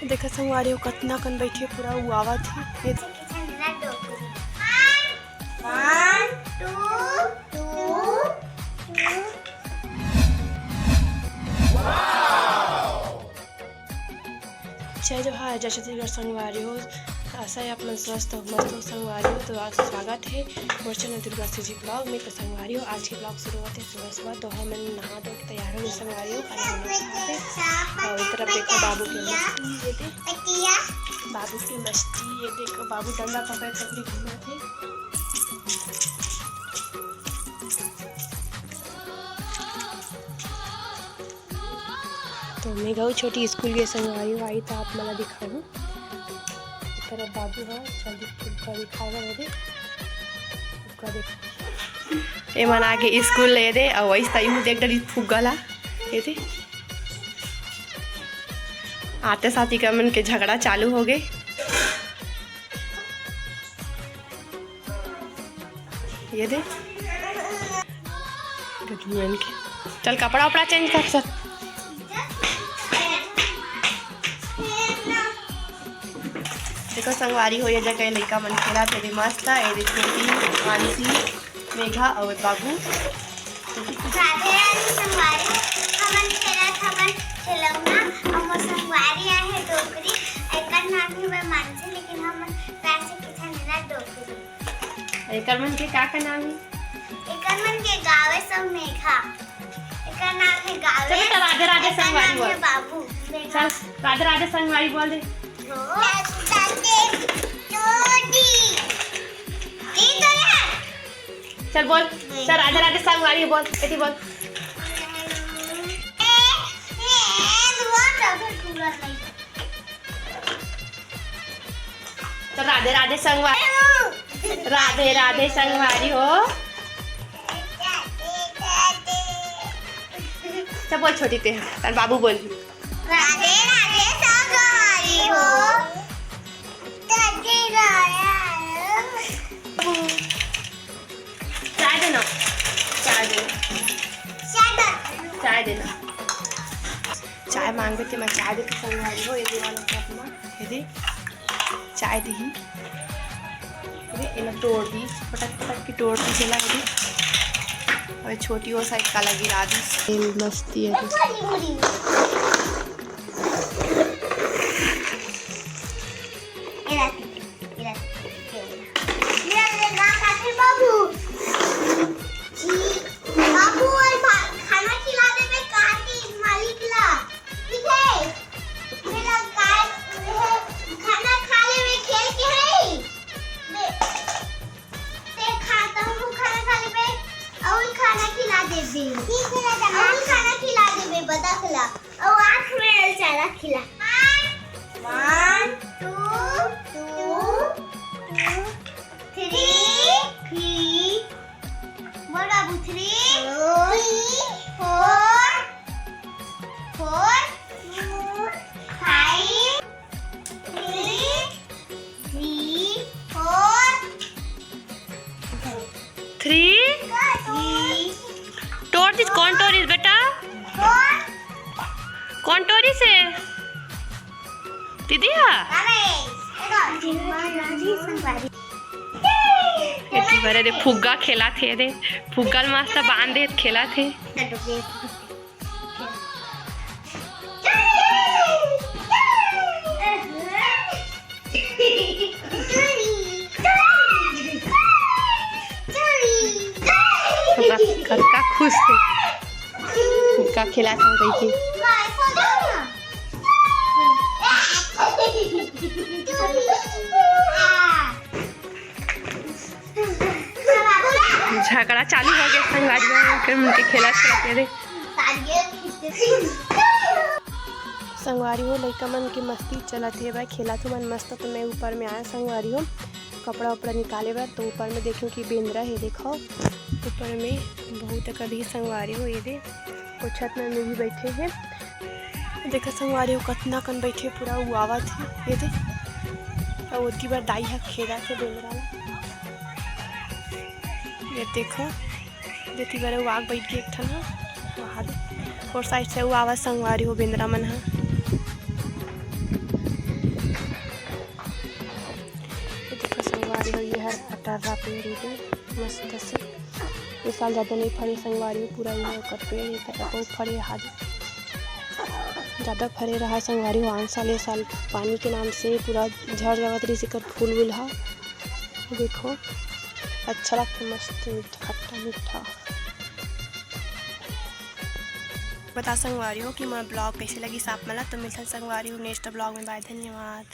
देखा संगवारी कतना कन बैठे पूरा उआवा थे। जय जवाहर जय छत्तीसगढ़ संगवारी हो। आशा है आप लोग स्वस्थ हो मस्त हो संगवारी हो। तो आज स्वागत है वर्चन दुर्गा जी ब्लॉग में। तो संगवारी हो आज के ब्लॉग शुरू होते सुबह सुबह। तो हम नहा धो के तैयार हो गए संगवारी हो। और इस तरफ देखो बाबू की मस्ती, ये देख बाबू की मस्ती, ये देखो बाबू डंडा पकड़ पकड़ी घूमा थे। तो मैं गई छोटी स्कूल के संगवारी हो आई तो आप मला दिखाऊँ। तरफ बाबू है जल्दी फुग्गा दिखाएगा दे फुग्गा देख ए मन आगे स्कूल ले दे और वैसा यूँ देख डरी फुग्गा ला ये दे। आते साथी का मन के झगड़ा चालू हो गए। ये दे चल कपड़ा वपड़ा चेंज कर सर। देखो संगवारी हो ये जगह लड़का मन खेला तेरे मस्त है। ये छोटी मानसी मेघा और बाबू एकर मन के का नाम है? एकर मन के गावे सब मेघा। एकर नाम है गावे। चल राधे राधे संगवारी बोल। बाबू चल राधे राधे संगवारी बोल दे। चल बोल चल राधे राधे संगवारी बोल बेटी बोल। तो राधे राधे संगवारी राधे राधे संगवारी हो। चल बोल छोटी ते तार बाबू बोल राधे राधे संगवारी हो। चाय देना चाय देना चाय देना चाय मांगते थे मैं चाय देते संगवारी हो। ये दीवाना के अपना ये दे चाय दी ये तोड़ दी पटक पटक की तोड़ दी चला दी और छोटी वो साइड काला गिरा दी। मस्ती है खाना खिला दे बता खिला और आँख में चारा खिला। 1 2 3 बोल बाबू 3 4 4 5 3 टोरिस कौन टोरिस बेटा कौन टोरिस है दीदी बरे रे फुग्गा खेला थे रे फुग्गा मस्त बांधे खेला थे। का खुश थे फुग्गा खेला था देखिए। झगड़ा चालू हो गया संगवारी में उनके खेला थे। संगवारी हो लड़का मन की मस्ती चलती है भाई खेला तो मन मस्त। तो मैं ऊपर में आया संगवारी हो कपड़ा वपड़ा निकाले बार तो ऊपर में देखूँ कि बेंद्रा है देखो ऊपर में बहुत कभी संगवारी हो। ये दे वो छत में भी बैठे हैं देखा संगवारी हो कतना कन बैठे पूरा उआवा थे। ये दे और ओती बार दाई है खेला थे बेंद्रा ये देखो देती बार वाग बैठ के एक ठन वहाँ और साइड से वो आवाज संगवारी हो बेंद्रा मन है। टर्रा पेड़ है मस्त से। इस साल ज़्यादा नहीं फरे संगवारी पूरा ये ओकर पेड़ है बहुत फरे हाथ ज़्यादा फरे रहा संगवारी। आन साल ये साल पानी के नाम से पूरा झड़ जावत रही कर फूल वूल हा देखो अच्छा लगता मस्त मीठा खट्टा मीठा। बता संगवारी हो कि मोर ब्लॉग कैसे लगी साफ मला तो मिलता संगवारी हो नेक्स्ट ब्लॉग में। बाय धन्यवाद।